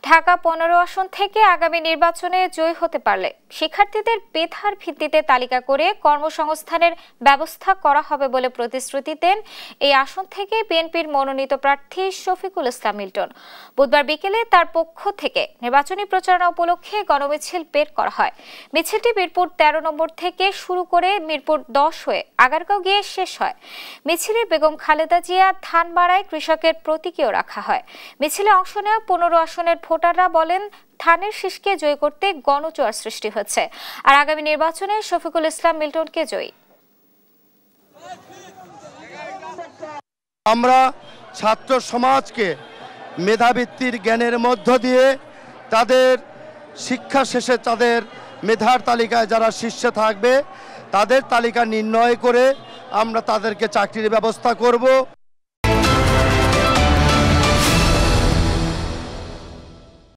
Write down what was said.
ঢাকা ১৫ আসন থেকে আগামী নির্বাচনে জয়ী হতে পারলে শিক্ষার্থীদের মেধার ভিত্তিতে তালিকা করে কর্মসংস্থানের ব্যবস্থা করা হবে বলে প্রতিশ্রুতি দেন এই আসন থেকে বিএনপির মনোনীত প্রার্থী শফিকুল ইসলাম মিল্টন। বুধবার বিকেলে তার পক্ষ থেকে নির্বাচনী প্রচারণা উপলক্ষে গণমিছিল বের করা হয়। মিছিলটি মিরপুর ১৩ নম্বর থেকে শুরু করে মিরপুর ১০ হয়ে আগারগাঁও গিয়ে শেষ হয়। মিছিলে বেগম খালেদা জিয়া ধানবাড়ায় কৃষকের প্রতীকীও রাখা হয়। মিছিলে অংশ নেওয়া ১৫ আসনের ভোটাররা বলেন, ধানের শীষকে জয় করতে গণজোয়ার সৃষ্টি হচ্ছে, আর আগামী নির্বাচনে শফিকুল ইসলাম মিল্টনকে জয়ী। আমরা ছাত্র সমাজকে মেধাবৃত্তির জ্ঞানের মধ্য দিয়ে তাদের শিক্ষা শেষে তাদের মেধার তালিকায় যারা শীর্ষে থাকবে তাদের তালিকা নির্ণয় করে আমরা তাদেরকে চাকরির ব্যবস্থা করব।